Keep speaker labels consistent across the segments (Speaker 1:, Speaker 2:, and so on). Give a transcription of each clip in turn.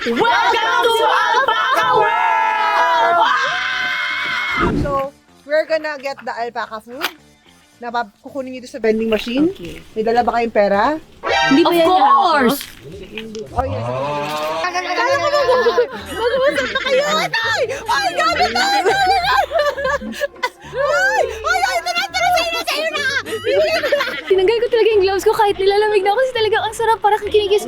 Speaker 1: Welcome to Alpaca World!
Speaker 2: So, we're gonna get the alpaca food na kukunin nyo sa vending machine.
Speaker 1: Okay.
Speaker 2: May dala ba kayong pera?
Speaker 1: Hindi ba yan course!
Speaker 2: Oh, yes. Mag-uusap na kayo! Ay! Ay! Gabi na! Ay! Ay! Ay! Tara! Sa'yo na!
Speaker 1: Tinanggal ko talaga yung gloves ko kahit nilalamig na ako kasi talaga ang sarap para kang kinikis.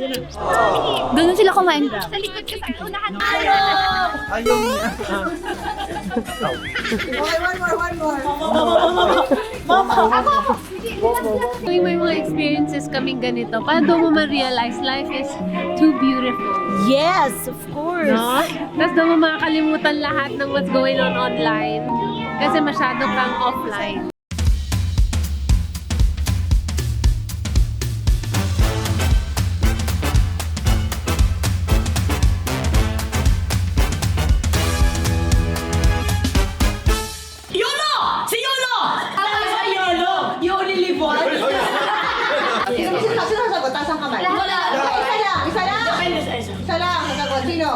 Speaker 1: Ganun sila kumain. Sa likod ka sa unahan tayo!
Speaker 2: Okay, one more.
Speaker 1: Tuwing may mga experiences kaming ganito, para doon mo ma-realize life is too beautiful.
Speaker 3: Yes, of course.
Speaker 1: No? Tapos doon mo makakalimutan lahat ng what's going on online kasi masyado kang offline.
Speaker 2: Sinasagot, taas ang kamay. Isa lang, sasagot. Sino?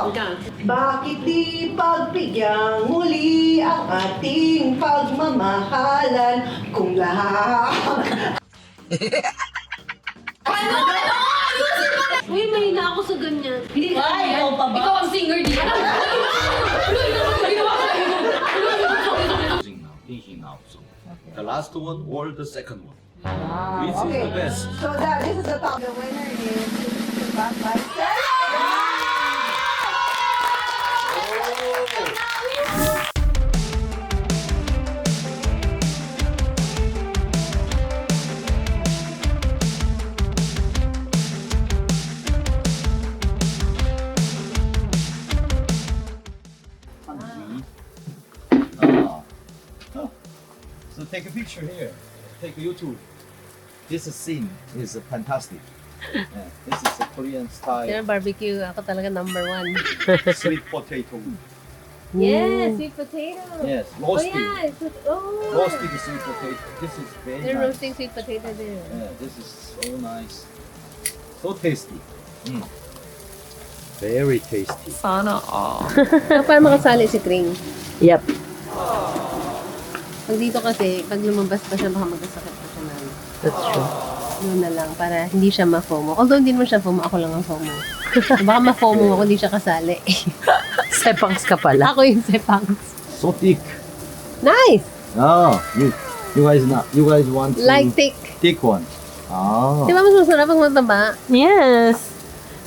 Speaker 2: Bakit di pagbigyang muli ang ating pagmamahalan kung lahat?
Speaker 1: Uy, may na ako sa ganyan.
Speaker 3: Ay, ikaw pa ba?
Speaker 1: Ikaw ang singer dito.
Speaker 4: Thinking now. So the last one or the second one?
Speaker 2: Ah,
Speaker 4: Which is
Speaker 2: okay.
Speaker 4: the best?
Speaker 2: So this is the top. The winner is Back by Stella!
Speaker 4: So take a picture here. Take a YouTube. This scene is fantastic. Yeah, this is a Korean style
Speaker 1: Barbecue, ako talaga number 1.
Speaker 4: sweet potato.
Speaker 1: Yes, sweet potato.
Speaker 4: Yes,
Speaker 1: Oh
Speaker 4: roasted.
Speaker 1: yeah,
Speaker 4: Roasted sweet potato. This is very
Speaker 1: they're
Speaker 4: nice.
Speaker 1: roasting sweet potato there.
Speaker 4: Yeah, this is so nice. So tasty. Very tasty.
Speaker 3: Sana all.
Speaker 1: Paano makasali si Kring?
Speaker 3: Yep.
Speaker 1: Pag dito kasi, pag lumabas pa siya, baka magkasakit pa siya na.
Speaker 3: That's true.
Speaker 1: Yun na lang, para hindi siya ma-FOMO. Although hindi naman siya FOMO, ako lang ang FOMO. Baka ma-FOMO ako, hindi siya kasali.
Speaker 3: Sepangs ka pala.
Speaker 1: Ako yung sepangs.
Speaker 4: So thick.
Speaker 1: Nice!
Speaker 4: Oh, you guys want to
Speaker 1: Like thick.
Speaker 4: thick one. Oh.
Speaker 1: Di ba mas masarap pag mataba?
Speaker 3: Yes.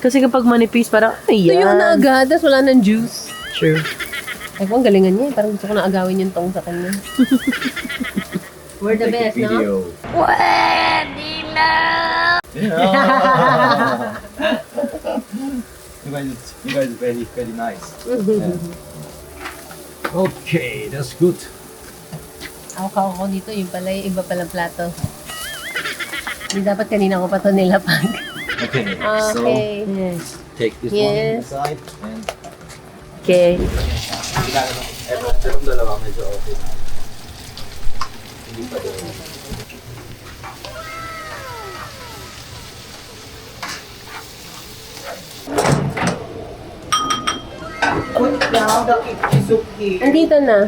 Speaker 3: Kasi kapag manipis, parang, ayan.
Speaker 1: Tuyo na agad, tapos wala ng juice.
Speaker 3: True.
Speaker 1: Ay, ang galingan niya. Parang gusto ko na agawin yung tong sa kanya. We're the
Speaker 4: Take a
Speaker 1: best, no?
Speaker 4: video.
Speaker 3: Pwede na!
Speaker 4: Yeah. you guys very nice. Yeah. Okay, that's good.
Speaker 1: Ako dito, yung pala yung iba palang plato. Hindi dapat kanina ko pa ito nilapag.
Speaker 4: Okay, so
Speaker 1: Okay.
Speaker 3: Yes.
Speaker 4: take this
Speaker 1: Yes.
Speaker 4: one aside and
Speaker 3: Okay.
Speaker 4: etong dalawa medyo okay na. Hindi pa daw.
Speaker 2: Put down the Izuki.
Speaker 1: Andito na.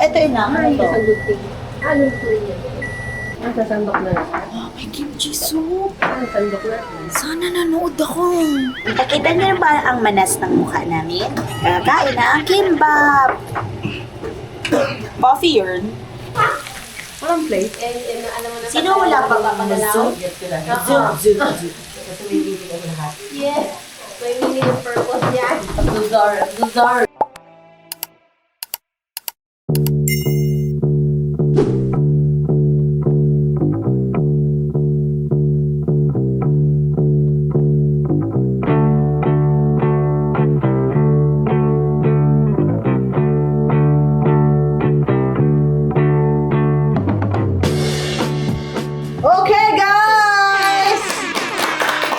Speaker 3: Ito yun na.
Speaker 1: Ay, sasagutin. Anong po yan? Ang sasandok na lang.
Speaker 3: May kimchi soup.
Speaker 1: Ang sandok na.
Speaker 3: Sana nanood ako. Nakita niyo ba ang manas ng mukha namin? Kakain na ang kimbap. Coffee yun.
Speaker 1: Walang plate? Alam mo na.
Speaker 3: Sino wala pa soup? Soup.
Speaker 1: Yes. May mini yung purpose yan.
Speaker 3: Duzar.
Speaker 2: Okay, guys!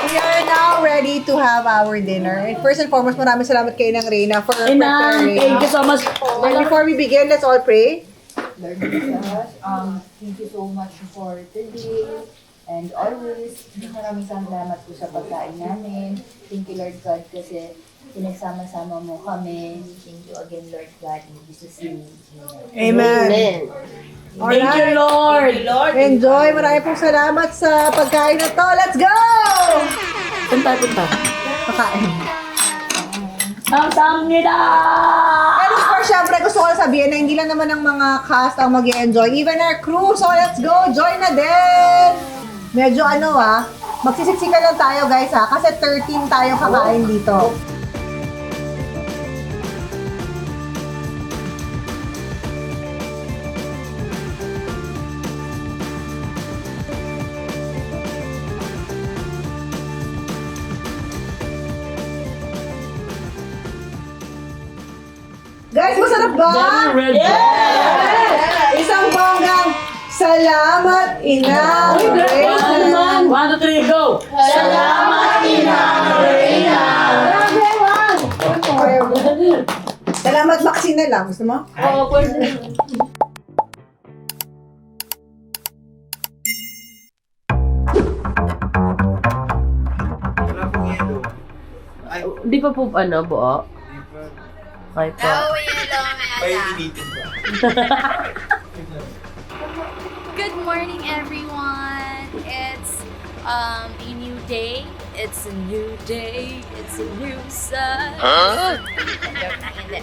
Speaker 2: We are now ready to have our dinner. And first and foremost, maraming salamat kay Nang Reyna for preparing.
Speaker 3: Thank you so much.
Speaker 2: Then before we begin, let's all pray.
Speaker 5: Lord Jesus, thank you so much for today. And always, maraming salamat po sa pagkain namin. Thank you, Lord God, kasi pinagsama-sama mo kami. Thank you again, Lord God, in Jesus' name.
Speaker 2: Amen. Thank you,
Speaker 3: Lord!
Speaker 2: Enjoy. Marami pong salamat sa pagkain na to. Let's go!
Speaker 3: Punta.
Speaker 2: Pagkain.
Speaker 3: Samsamnida!
Speaker 2: And of course, syempre gusto ko sabihin na hindi lang naman ang mga cast ang mag-enjoy, even our crew. So let's go, join na din! Medyo magsisiksikan lang tayo guys kasi 13 tayo kakain dito. Guys, masarap ba? Yeah! Isang bonggang salamat, Ina Reyna.
Speaker 3: 1, 2, 3, go! Salamat, Ina Reyna!
Speaker 2: Salamat, Maxine na lang. Gusto mo?
Speaker 3: Oo, pwede.
Speaker 4: Wala pong yelo. Ay,
Speaker 6: Di pa po buo? Okay po.
Speaker 4: painitin ko.
Speaker 1: Good morning, everyone. It's a new day. It's a new day. It's a new sun.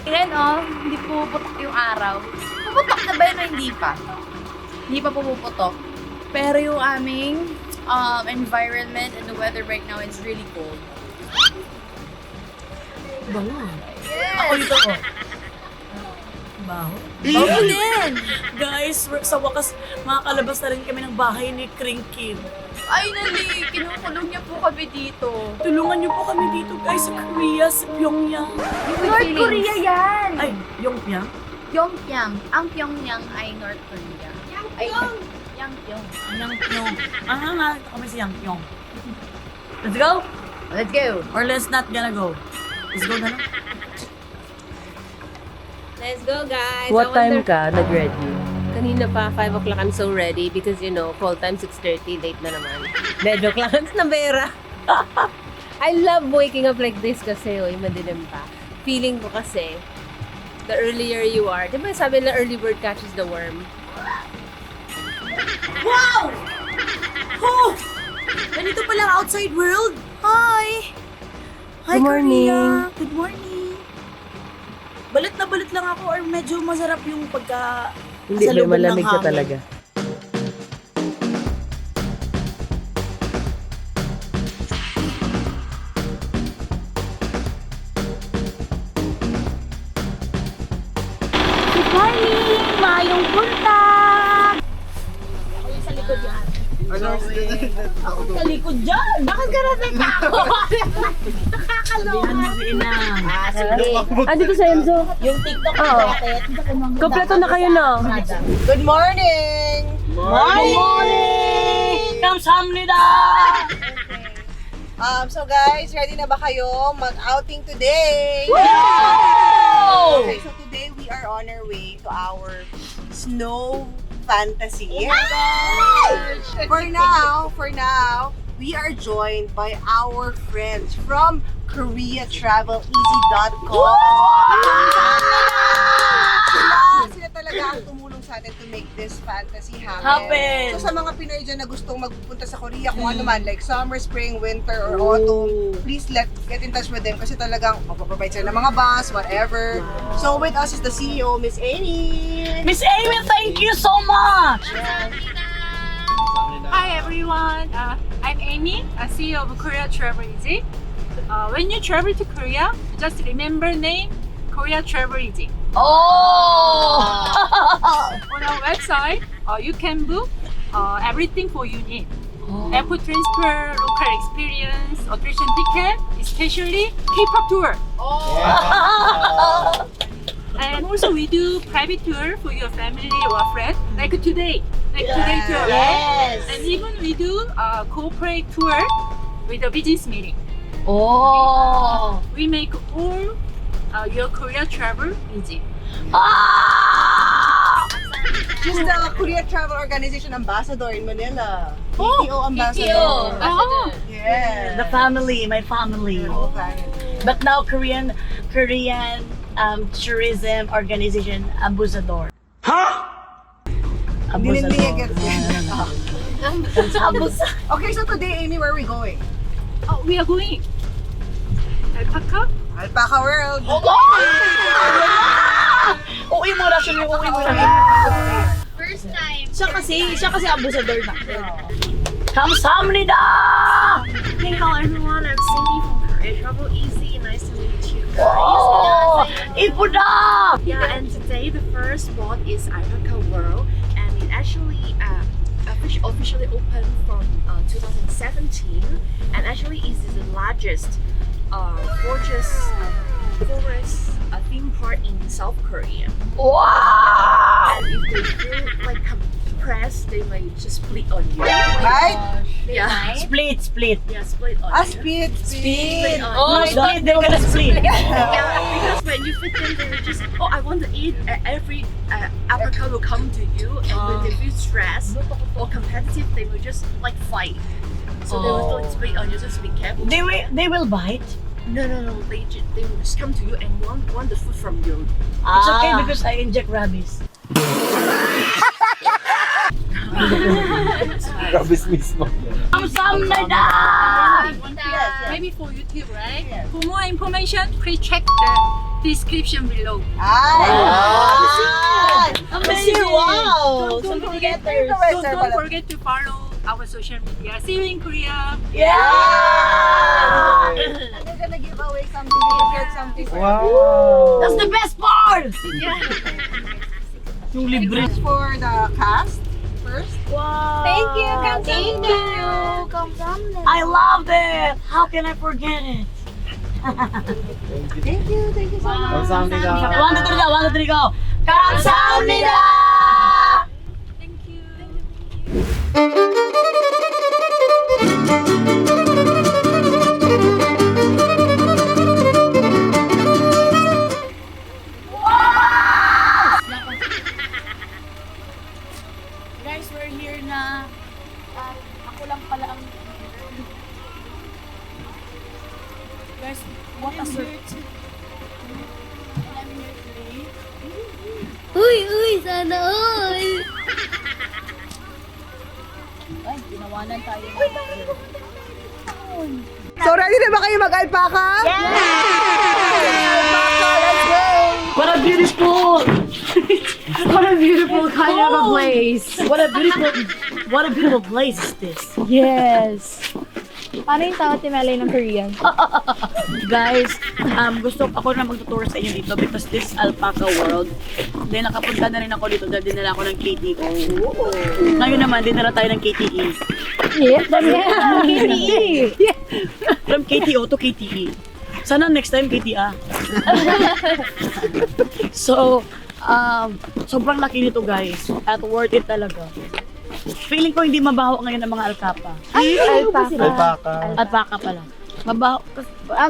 Speaker 1: Ayan hindi pumuputok yung araw. Pumuputok na ba yun o hindi pa? Hindi pa pumuputok. Pero yung aming environment and the weather right now is really cold.
Speaker 7: Ako dito ko. Baho.
Speaker 1: Baho din!
Speaker 7: Guys, sa wakas, makakalabas na rin kami ng bahay ni Kringkin.
Speaker 1: Ay, nali! Kinukulong niya po kami dito.
Speaker 7: Tulungan niyo po kami dito, guys, sa Korea, sa Pyongyang.
Speaker 1: North Korea yan!
Speaker 7: Ay, Pyongyang?
Speaker 1: Pyongyang. Ang Pyongyang ay North Korea. Yangpyong! Yangpyong.
Speaker 7: Yangpyong. Nga, kami si Yangpyong. Let's go?
Speaker 1: Let's go!
Speaker 7: Or let's not gonna go? Let's go na lang.
Speaker 8: Let's go, guys.
Speaker 6: What time ka nag-ready? Kanina pa, 5 o'clock, I'm so ready because call time 6:30, late na naman. Joke lang, na Vera. I love waking up like this kasi, madilim pa. Feeling ko kasi, the earlier you are, di ba sabi na early bird catches the worm?
Speaker 7: Wow! Oh! Ganito pala ang outside world. Hi! Hi,
Speaker 6: Good morning.
Speaker 7: Korea. Good morning. Balit na balit lang ako or medyo masarap yung pagka
Speaker 6: Hindi,
Speaker 7: sa
Speaker 6: may
Speaker 7: lubog ng
Speaker 6: malamig siya
Speaker 7: hangin.
Speaker 6: talaga.
Speaker 3: Good morning! Mayong punta!
Speaker 7: Sa likod dyan!
Speaker 3: Bakit ka natin ako?
Speaker 7: Sabihan mo si Inang.
Speaker 3: Sige.
Speaker 6: Dito sa Enzo.
Speaker 3: Yung TikTok
Speaker 6: Oo.
Speaker 3: natin.
Speaker 6: Kompleto na kayo, no?
Speaker 2: Good morning!
Speaker 7: Morning! Kamsahamnida!
Speaker 2: So guys, ready na ba kayo mag-outing today? Okay, so today we are on our way to our snow fantasy. For now, we are joined by our friends from KoreaTravelEasy.com. Sila talaga ang tumulong sa atin to make this fantasy happen. So sa mga Pinoy dyan na gustong magpupunta sa Korea, kung ano man, like summer, spring, winter, or autumn, please get in touch with them kasi talagang magpaprovide sila ng mga bus, whatever. So with us is the CEO, Miss Amy.
Speaker 7: Miss Amy, thank you so much!
Speaker 9: Hi everyone, I'm Amy, CEO of Korea Travel Easy. When you travel to Korea, just remember name Korea Travel Easy.
Speaker 3: Oh!
Speaker 9: On our website, you can book everything for you need. Airport transfer, local experience, attraction ticket, especially K-pop tour. And also we do private tour for your family or friend, like today tour.
Speaker 3: Yes!
Speaker 9: And even we do corporate tour with a business meeting.
Speaker 3: Oh!
Speaker 9: We make all your Korea travel easy.
Speaker 3: Ah!
Speaker 2: She's the Korea Travel Organization Ambassador in Manila. KTO Ambassador.
Speaker 9: Oh.
Speaker 2: Yeah.
Speaker 7: The family, my family.
Speaker 2: Okay.
Speaker 7: But now Korean tourism organization Ambassador.
Speaker 2: Hindi niya gets
Speaker 7: Ambassador.
Speaker 2: Okay, so today, Amy, where are we going?
Speaker 9: Oh, we are going. Alpaca?
Speaker 2: Alpaca World.
Speaker 7: Uwi mo rasyon yung uwi mo
Speaker 1: First time.
Speaker 7: Siya kasi ambassador na. Kamsahamnida!
Speaker 5: Hello everyone, I'm Cindy from Korea Travel Easy. Nice to meet you guys.
Speaker 7: Oh! Ipuda!
Speaker 5: Yeah, and today the first spot is Alpaca World, and it actually officially opened from 2017, and actually is the largest forest theme park in South Korea.
Speaker 7: Wow!
Speaker 5: And if they feel like compressed, they might just split on you.
Speaker 2: Right?
Speaker 5: Yeah,
Speaker 7: Split.
Speaker 5: yeah, split on
Speaker 2: Ah,
Speaker 5: you.
Speaker 2: speed.
Speaker 5: Split on
Speaker 7: Oh,
Speaker 5: you.
Speaker 7: split. They were gonna split.
Speaker 5: Yeah, because when you fit them, they will just, oh, I want to eat. Every Alpaca will come to you, and when they feel stressed or competitive, they will just like fight. So they will like split on you. Just be careful.
Speaker 7: They will bite.
Speaker 5: No. They will just come to you and want the food from you.
Speaker 7: It's okay because I inject rabies.
Speaker 4: Rabis mismo.
Speaker 7: Kamsahamnida!
Speaker 9: Maybe for YouTube, right? For more information, please check the description below.
Speaker 7: Amazing! Wow!
Speaker 9: Don't forget to follow our social media. See you in Korea.
Speaker 7: Yeah!
Speaker 2: And they're gonna give away something. You get something for
Speaker 4: Wow.
Speaker 7: That's the best part! Yung libre.
Speaker 2: For the cast first.
Speaker 7: Wow!
Speaker 1: Thank you, Kamsahamnida.
Speaker 7: I love it! How can I forget it?
Speaker 2: Thank you so much.
Speaker 4: 감사합니다.
Speaker 7: 1, 2, 3, go! 감사합니다!
Speaker 9: Thank you.
Speaker 7: Guys, we're here na. Ako lang pala ang... Guys, what a surprise. I'm here today.
Speaker 1: Uy, sana all.
Speaker 7: Ay, ginawanan tayo.
Speaker 2: So, ready na ba kayo mag-alpaca? Alpaca, let's go!
Speaker 7: What a beautiful!
Speaker 1: What a beautiful kind of a place.
Speaker 7: What a beautiful place is this.
Speaker 1: Yes. Paano yung tawag timelay ng Korean?
Speaker 7: Guys, gusto ako na magtuturo sa inyo dito because this Alpaca World. Then nakapunta na rin ako dito dahil dinala ako ng KTO. Ngayon naman, dinala tayo ng KTE.
Speaker 1: Yes, KTE.
Speaker 7: From KTO to KTE. Sana next time KTA. So, sobrang laki nito guys. At worth it talaga. Feeling ko hindi mabaho ngayon ang mga alkapa.
Speaker 1: Ay, alpaca.
Speaker 7: Alpaca pala. Mabaho.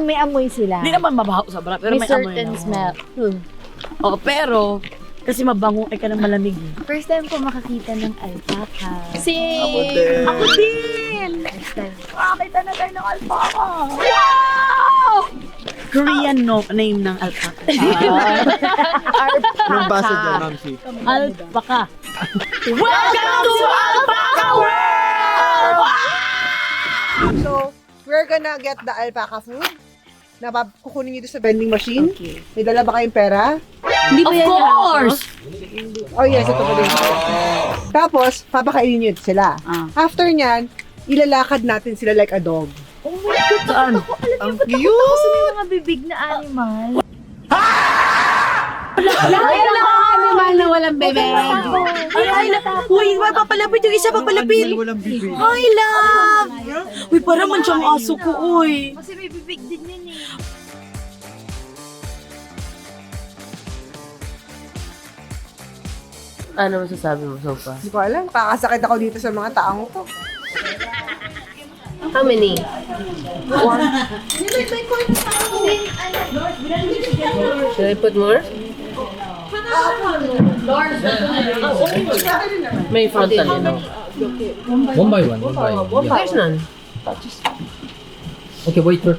Speaker 1: May amoy sila.
Speaker 7: Hindi naman mabaho sobra, pero
Speaker 1: May
Speaker 7: may amoy
Speaker 1: certain
Speaker 7: na.
Speaker 1: smell.
Speaker 7: Oh, pero kasi mabango ay ka ng malamig.
Speaker 1: First time ko makakita ng alpaca.
Speaker 4: Ako din.
Speaker 7: Ako din!
Speaker 1: Next time.
Speaker 7: Makakita na tayo ng alpaca. Wow! Korean name ng alpaca.
Speaker 4: Anong basa dyan, Ma'am Chi?
Speaker 7: Alpaca. Welcome to Alpaca World!
Speaker 2: So, we're gonna get the alpaca food na kukunin nyo dito sa vending machine.
Speaker 7: Okay.
Speaker 2: May dala ba kayong pera?
Speaker 7: Of course!
Speaker 2: Oh yes, ito pala yung pera. Tapos, papakainin nyo sila. After nyan, ilalakad natin sila like a dog.
Speaker 7: Saan?
Speaker 4: Ang
Speaker 1: Gusto may mga bibig na animal. Animal na walang bebek.
Speaker 7: Uy, papalapit yung isa, papalapit!
Speaker 4: walang bibig.
Speaker 7: Hi, love! Uy, parang man siyang aso ko, uy.
Speaker 1: Kasi may bibig din yun eh.
Speaker 6: Ano masasabi mo so far?
Speaker 2: Hindi ko alam, pakasakit ako dito sa mga taong to.
Speaker 6: How many? Should I put more? May frontal yun.
Speaker 10: One by one. Yeah.
Speaker 6: There's none.
Speaker 10: Okay, wait for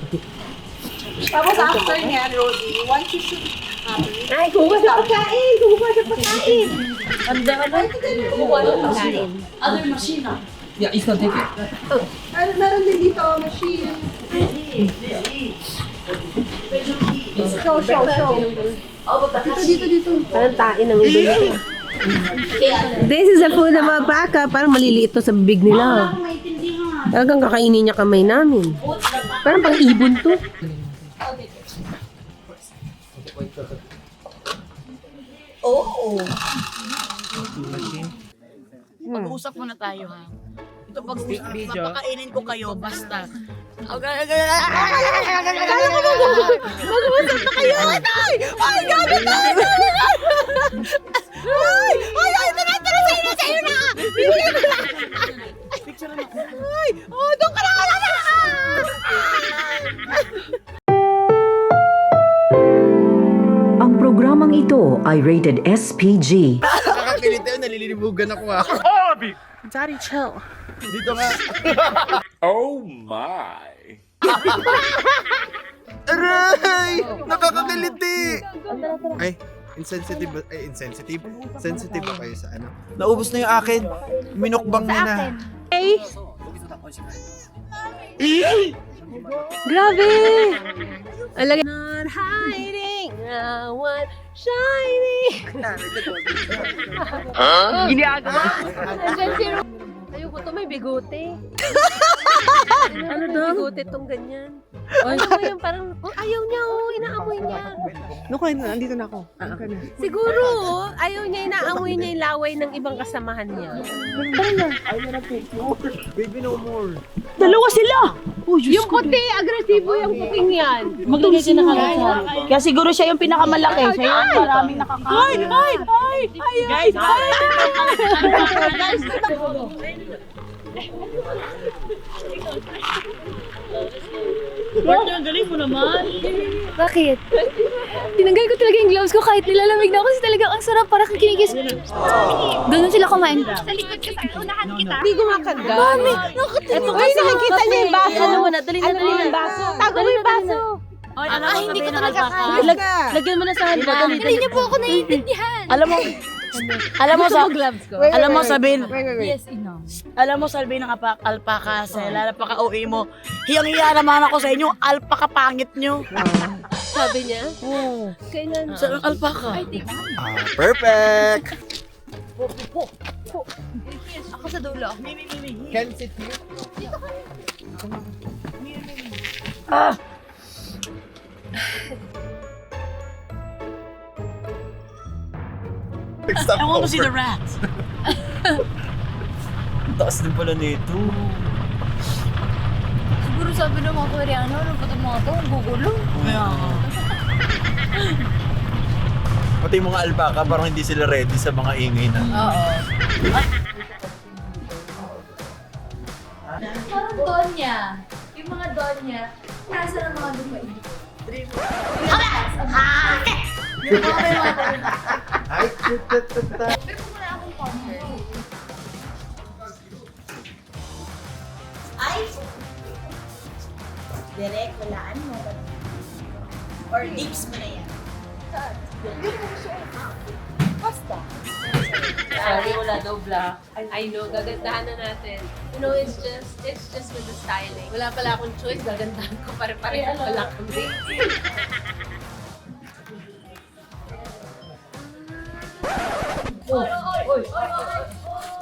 Speaker 2: Tapos after niyan, Rosie, once you shoot
Speaker 6: Ay, kumuha sa pagkain! Kumuha sa pagkain! Kumuha sa pagkain.
Speaker 10: Yeah, it's not taking.
Speaker 2: meron din dito, machine. Show. Dito.
Speaker 6: Parang tain ng iba yun. This is the food ng mga baka. Parang maliliit to sa bibig nila. Talagang kakainin niya kamay namin. Parang pang ibon to.
Speaker 7: Mag-uusap muna tayo ha. Ito pag-uusap, papakainin ko kayo, basta. Mag-uusap na kayo! Ay, gabi tayo! Ay, tara, sa'yo na! Picture na ako. Ay, doon ka na!
Speaker 11: Ang programang ito ay rated SPG.
Speaker 4: Nakakilito yun, nalilibugan ako ah.
Speaker 7: Daddy, chill.
Speaker 4: Dito nga.
Speaker 12: Oh my!
Speaker 4: Aray! Nakakakiliti! Ay, insensitive. Sensitive ba kayo sa ano? Naubos na yung akin. Minukbang mo na.
Speaker 6: Grabe! Alagay. Not hiding, I want shining.
Speaker 7: Ginagawa.
Speaker 6: Ayoko to, may bigote. Ano daw? Bigote tong ganyan. Ano mo yung parang, ayaw niya, inaamoy niya.
Speaker 2: Naku, nandito na ako.
Speaker 6: Siguro, ayaw niya, inaamoy niya yung laway ng ibang kasamahan niya.
Speaker 4: Baby, no more.
Speaker 7: Dalawa sila!
Speaker 6: Yung puti, agresibo yung puting yan.
Speaker 7: Maglagay ka na kagad. Kaya siguro siya yung pinakamalaki. Siya yung maraming nakakain. Guys! Marta, ang galing mo naman.
Speaker 8: Bakit? Tinanggal ko talaga yung gloves ko kahit nilalamig na ako kasi talaga ang sarap para kang kinikis. Ganun sila kumain. Sa likod ka tayo, unahan kita.
Speaker 6: Hindi gumakanda.
Speaker 8: Mami, nakatayo.
Speaker 6: Ito kasi nakikita niya yung baso. Ano mo na, dali na ng baso. Tago mo yung baso.
Speaker 8: Hindi ko talaga kaya.
Speaker 7: Lagyan mo na sa hand.
Speaker 8: Hindi niyo po ako naiintindihan.
Speaker 7: Alam mo sa
Speaker 6: gloves ko.
Speaker 7: Alam mo sabihin,
Speaker 8: Yes, ino.
Speaker 7: alam mo sabihin ng alpaka sa napaka-OA mo, hiyang-hiya naman ako sa inyo, alpaka pangit nyo.
Speaker 6: Sabi niya?
Speaker 7: Oo.
Speaker 6: Kailan?
Speaker 7: Sa alpaka.
Speaker 4: Perfect!
Speaker 8: Ako sa dulo.
Speaker 4: Can sit here?
Speaker 7: I want to see the rat.
Speaker 4: Taas din pala nito.
Speaker 8: Siguro sabi ng mga Koreano, ano ba itong mga to? Ang gugulo.
Speaker 4: Pati yung mga alpaca, parang hindi sila ready sa mga ingay na.
Speaker 8: Oo. Parang donya. Yung mga donya, nasa ng mga lupain. Yung mga may mga donya.
Speaker 4: Ay, tata.
Speaker 8: Pero kung wala akong partner.
Speaker 3: Ay! Direk, walaan mo. Or dips mo na yan. Basta.
Speaker 6: Sorry, wala daw black. I know, gagandahan na natin. You know, it's just with the styling. Wala pala akong choice, gagandahan ko pare-pareho pala kami.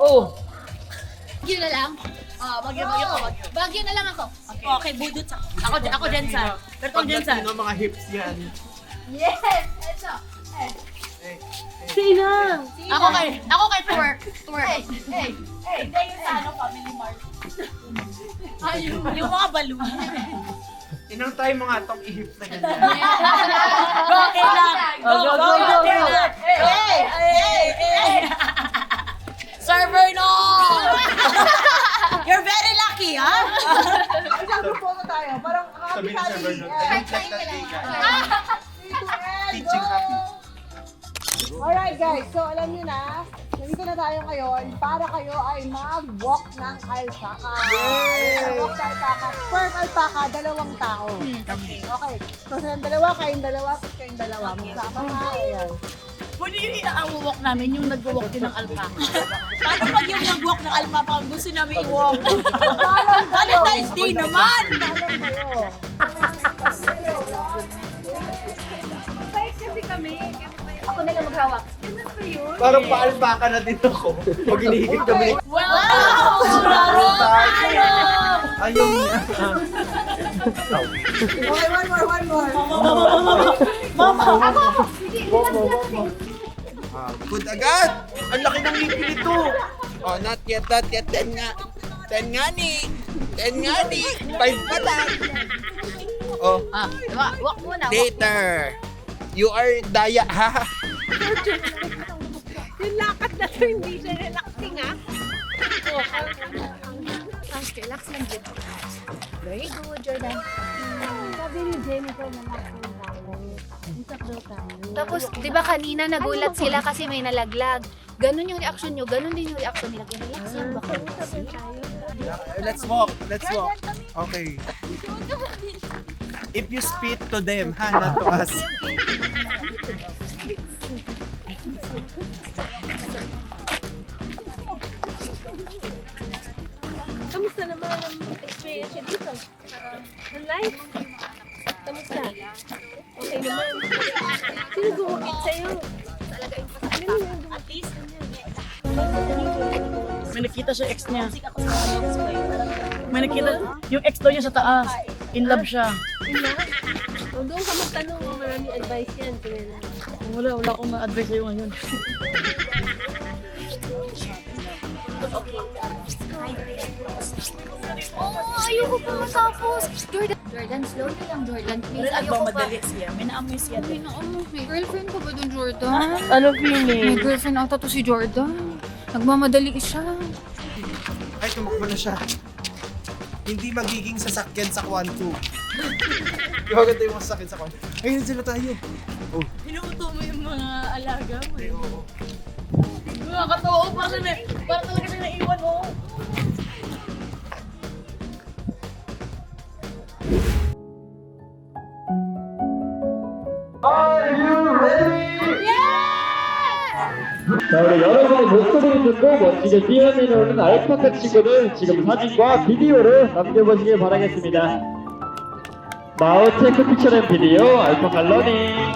Speaker 8: Oh! Bagyo na lang. Bagyo ko. Bagyo na lang ako.
Speaker 7: Okay, budot ako. Ako dyan sa. Pero dyan sa.
Speaker 4: Pagdating ng mga hips yan.
Speaker 8: Yes! Ito.
Speaker 6: Sino?
Speaker 8: Ako kay twerk. Twerk. Hey!
Speaker 7: Hindi yung sa Family Mart. Yung mga balloon.
Speaker 4: Inang tayo mga itong ihip na ganyan.
Speaker 7: Okay lang. Go. Hey! Server no! You're very lucky, ha?
Speaker 2: Isang photo tayo. Parang
Speaker 4: Sabi ni Sir Bernard, I don't like that day, guys.
Speaker 2: Teaching
Speaker 4: Teaching happy.
Speaker 2: Alright guys, so alam niyo na, nandito na tayo ngayon para kayo ay mag-walk ng alpaca. Walk sa alpaca. Per alpaca, 2 tao. Okay. So silang dalawa, kayong dalawa, kayong dalawa. Magsama nga. Ayan.
Speaker 7: Pwede yun ang walk namin, yung nag-walk din ng alpaca. Paano pag yung nag-walk ng alpaca, gusto namin i-walk? Valentine's Day naman!
Speaker 8: Ako na lang maghawak.
Speaker 4: Parang paalpaka na din ako. Pag hinihigit kami.
Speaker 7: Wow!
Speaker 4: Ayaw niya.
Speaker 2: Okay, one more.
Speaker 4: Good agad! Ang laki ng ngipin nito! Oh, not yet. 10 nga. 10 nga ni. 5 pa lang. Oh,
Speaker 8: Walk muna.
Speaker 4: later. You are daya, ha?
Speaker 6: Yung lakad na to, hindi siya relaxing, ha?
Speaker 8: Relax lang dito. Very good, Jordan. Sabi ni Jennifer na tapos, di ba kanina nagulat sila kasi may nalaglag. Ganon yung reaction nyo, ganon din yung reaction nila. Relax lang ba kayo?
Speaker 4: Let's walk. Okay. If you spit to them, ha? Not to us.
Speaker 6: Kamusta naman ang experience niyo dito? Ang life? Kamusta? Okay naman. Sino gumukit sa'yo? At least,
Speaker 7: May nakita siya ex niya. May nakita, yung ex daw niya sa taas. In love siya.
Speaker 6: Kung doon ka magtanong, maraming advice yan.
Speaker 7: Wala akong ma-advise sa'yo ngayon.
Speaker 8: Ayoko pa matapos. Jordan, slowly lang, Jordan. Please, ayoko pa.
Speaker 7: siya. May naamoy siya.
Speaker 8: May girlfriend ka ba dun, Jordan?
Speaker 7: Ano
Speaker 8: May
Speaker 7: feeling?
Speaker 8: girlfriend ata to si Jordan. Nagmamadali siya.
Speaker 4: Ay, tumakbo na siya. Hindi magiging sasakyan sa Kwantu. Di ba ganda yung sasakyan sa Kwantu? Ayun sila tayo. Oh.
Speaker 7: Hinuuto mo yung mga alaga mo.
Speaker 4: Ay, oo.
Speaker 7: Nakakatawa ko, parang talaga na naiwan mo.
Speaker 13: 자, 우리 여러분의 목소리를 듣고 멋지게 뛰어내려오는 알파카 친구들 지금 사진과 비디오를 남겨보시길 바라겠습니다. Now take a picture and video, 알파카 러닝.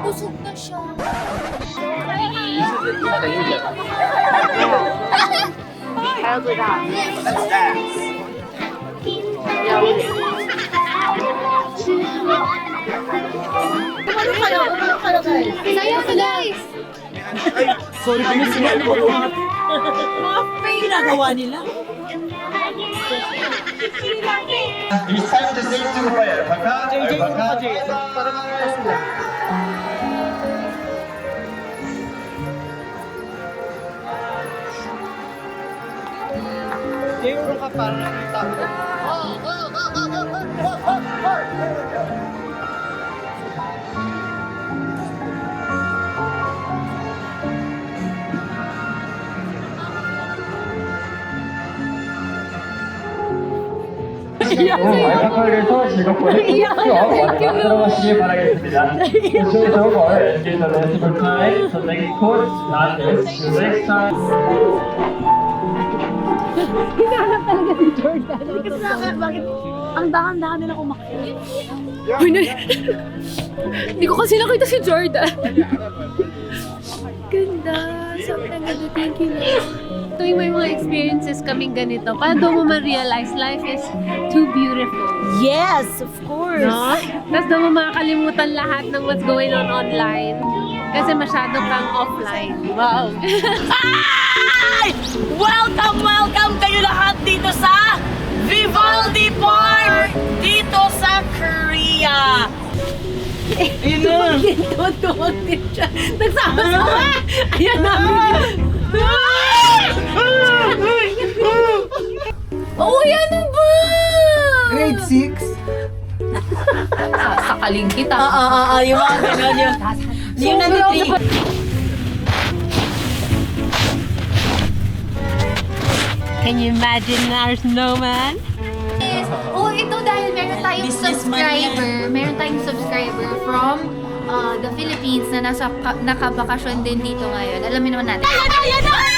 Speaker 8: Busog na siya.
Speaker 5: I'll do that.
Speaker 4: Let's dance.
Speaker 2: Kumano kayo guys?
Speaker 8: Sayaw ka, guys!
Speaker 4: Ay, sorry.
Speaker 7: Ginagawa nila.
Speaker 13: It's time to sing to the alpaca, alpaca.
Speaker 4: Parang ano sila. Siguro ka parang nakita ko.
Speaker 13: 알파카에서 즐겁게 만들어가시길 바라겠습니다. Enjoy the world and enjoy the rest of your time. So next course, not this, next time.
Speaker 8: Hinahanap talaga si Jordan.
Speaker 7: Bakit? Ang dahan-dahan nila kumakit.
Speaker 8: Hindi ko kasi nakita si Jordan. Ganda. Sobrang ganda. Thank you, Lord. Ito
Speaker 6: tuwing may mga experiences kaming ganito, paano mo ma-realize life is too beautiful.
Speaker 7: Yes, of course.
Speaker 6: No? Tapos doon mo makakalimutan lahat ng what's going on online. Kasi masyado kang offline. Wow.
Speaker 7: Ay! Welcome kayo lahat dito sa Vivaldi Park! Dito sa Korea!
Speaker 6: Ayun na! Tuwag din siya. Nagsama-sama! Ayan na! Oh, ano ba?
Speaker 2: Grade 6?
Speaker 1: Sakaling kita.
Speaker 7: Yung mga ganyan yun. Yung nandito.
Speaker 6: Can you imagine our snowman?
Speaker 8: Oh, ito dahil meron tayong subscriber from the Philippines na nakabakasyon din dito ngayon. Alamin naman natin. Ayan na!